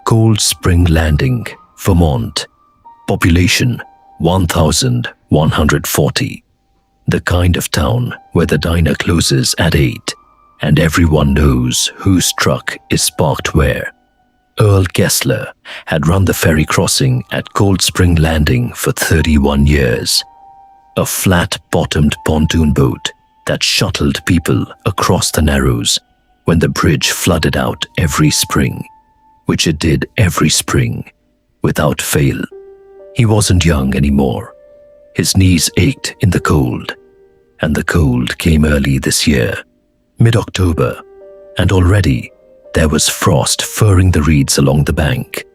Cold Spring Landing, Vermont. Population 1,140. The kind of town where the diner closes at 8 and everyone knows whose truck is parked where. Earl Kessler had run the ferry crossing at Cold Spring Landing for 31 years. A flat-bottomed pontoon boat that shuttled people across the Narrows when the bridge flooded out every spring, which it did every spring, without fail. He wasn't young anymore. His knees ached in the cold, and the cold came early this year, mid-October, and already there was frost furring the reeds along the bank.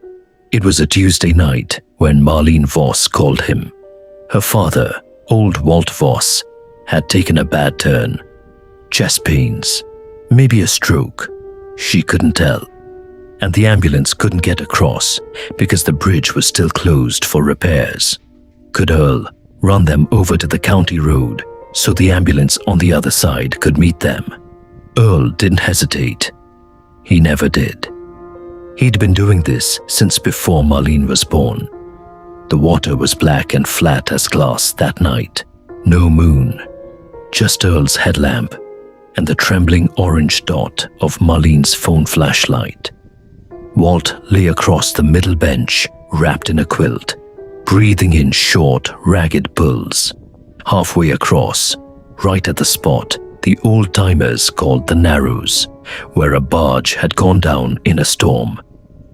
It was a Tuesday night when Marlene Voss called him. Her father, old Walt Voss, had taken a bad turn. Chest pains, maybe a stroke, she couldn't tell. And the ambulance couldn't get across because the bridge was still closed for repairs. Could Earl run them over to the county road so the ambulance on the other side could meet them? Earl didn't hesitate. He never did. He'd been doing this since before Marlene was born. The water was black and flat as glass that night. No moon, just Earl's headlamp and the trembling orange dot of Marlene's phone flashlight. Walt lay across the middle bench, wrapped in a quilt, breathing in short, ragged pulls. Halfway across, right at the spot the old-timers called the Narrows, where a barge had gone down in a storm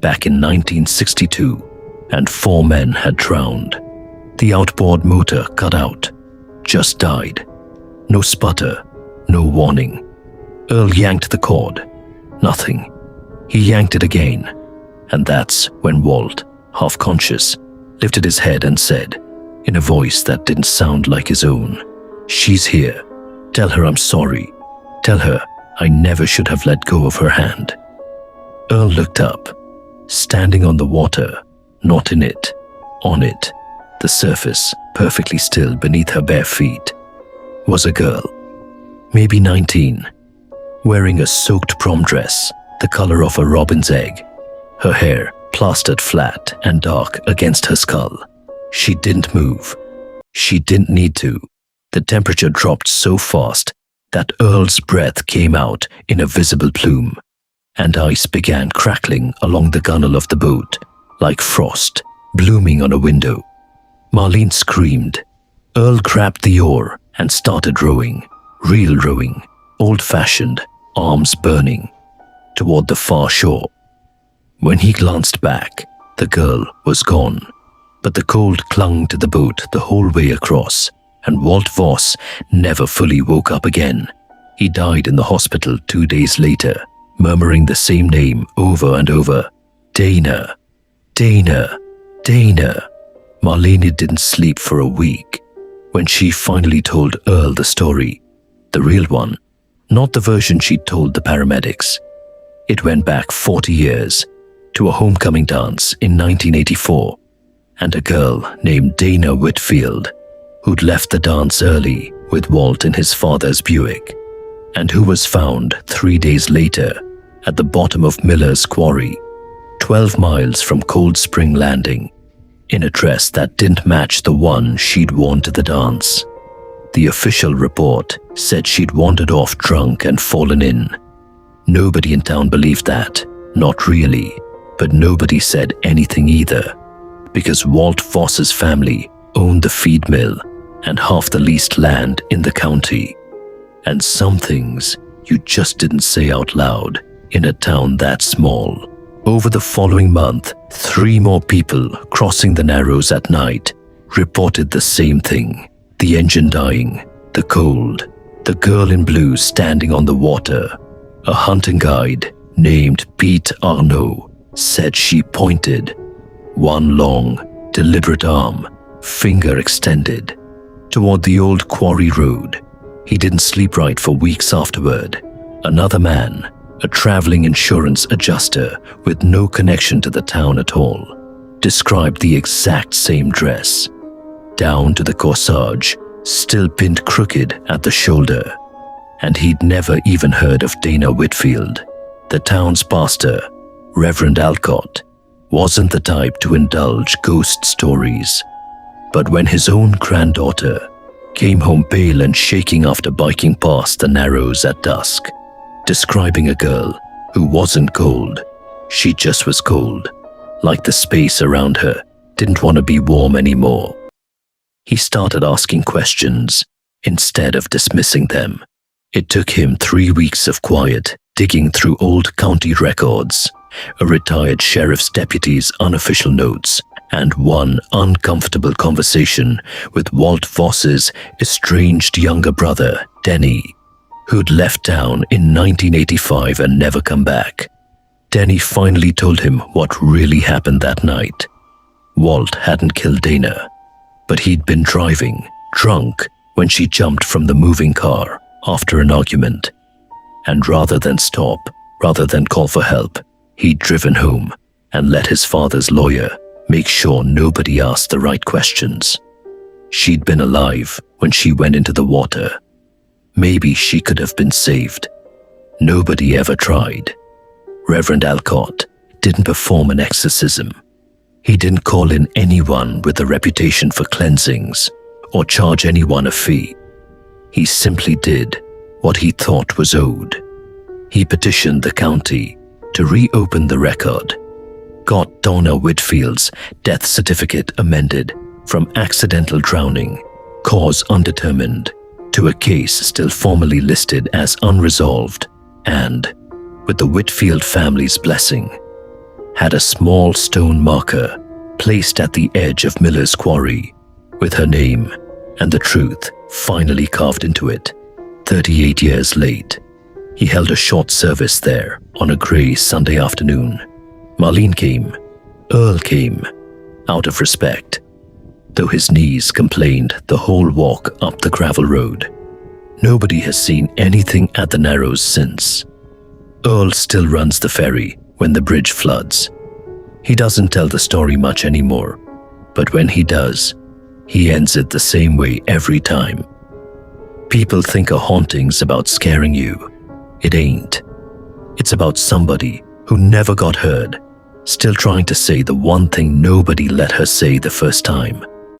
back in 1962, and 4 men had drowned. The outboard motor cut out, just died. No sputter, no warning. Earl yanked the cord. Nothing. He yanked it again, and that's when Walt, half-conscious, lifted his head and said, in a voice that didn't sound like his own, "She's here. Tell her I'm sorry. Tell her I never should have let go of her hand." Earl looked up. Standing on the water, not in it, on it, the surface perfectly still beneath her bare feet, was a girl, maybe 19, wearing a soaked prom dress the color of a robin's egg, her hair plastered flat and dark against her skull. She didn't move. She didn't need to. The temperature dropped so fast that Earl's breath came out in a visible plume, and ice began crackling along the gunwale of the boat, like frost blooming on a window. Marlene screamed. Earl grabbed the oar and started rowing, real rowing, old-fashioned, arms burning, toward the far shore. When he glanced back, the girl was gone, but the cold clung to the boat the whole way across, and Walt Voss never fully woke up again. He died in the hospital 2 days later, murmuring the same name over and over, Dana, Dana, Dana. Marlene didn't sleep for a week. When she finally told Earl the story, the real one, not the version she told the paramedics, it went back 40 years to a homecoming dance in 1984, and a girl named Dana Whitfield who'd left the dance early with Walt in his father's Buick, and who was found 3 days later at the bottom of Miller's Quarry, 12 miles from Cold Spring Landing, in a dress that didn't match the one she'd worn to the dance. The official report said she'd wandered off drunk and fallen in. Nobody in town believed that, not really, but nobody said anything either, because Walt Voss's family owned the feed mill and half the leased land in the county. And some things you just didn't say out loud in a town that small. Over the following month, 3 more people crossing the Narrows at night reported the same thing. The engine dying, the cold, the girl in blue standing on the water. A hunting guide named Pete Arnaud said she pointed, one long, deliberate arm, finger extended, toward the old quarry road. He didn't sleep right for weeks afterward. Another man, a traveling insurance adjuster with no connection to the town at all, described the exact same dress, down to the corsage, still pinned crooked at the shoulder. And he'd never even heard of Dana Whitfield. The town's pastor, Reverend Alcott, wasn't the type to indulge ghost stories. But when his own granddaughter came home pale and shaking after biking past the Narrows at dusk, describing a girl who wasn't cold, she just was cold, like the space around her didn't want to be warm anymore, he started asking questions instead of dismissing them. It took him 3 weeks of quiet digging through old county records, a retired sheriff's deputy's unofficial notes, and one uncomfortable conversation with Walt Voss's estranged younger brother, Denny, who'd left town in 1985 and never come back. Denny finally told him what really happened that night. Walt hadn't killed Dana, but he'd been driving, drunk, when she jumped from the moving car after an argument. And rather than call for help, he'd driven home and let his father's lawyer make sure nobody asked the right questions. She'd been alive when she went into the water. Maybe she could have been saved. Nobody ever tried. Reverend Alcott didn't perform an exorcism. He didn't call in anyone with a reputation for cleansings or charge anyone a fee. He simply did what he thought was owed. He petitioned the county to reopen the record, got Dana Whitfield's death certificate amended from accidental drowning, cause undetermined, to a case still formally listed as unresolved, and, with the Whitfield family's blessing, had a small stone marker placed at the edge of Miller's quarry with her name and the truth finally carved into it. 38 years late, he held a short service there on a grey Sunday afternoon. Marlene came, Earl came, out of respect, though his knees complained the whole walk up the gravel road. Nobody has seen anything at the Narrows since. Earl still runs the ferry when the bridge floods. He doesn't tell the story much anymore, but when he does, he ends it the same way every time. People think a haunting's about scaring you. It ain't. It's about somebody who never got heard, still trying to say the one thing nobody let her say the first time.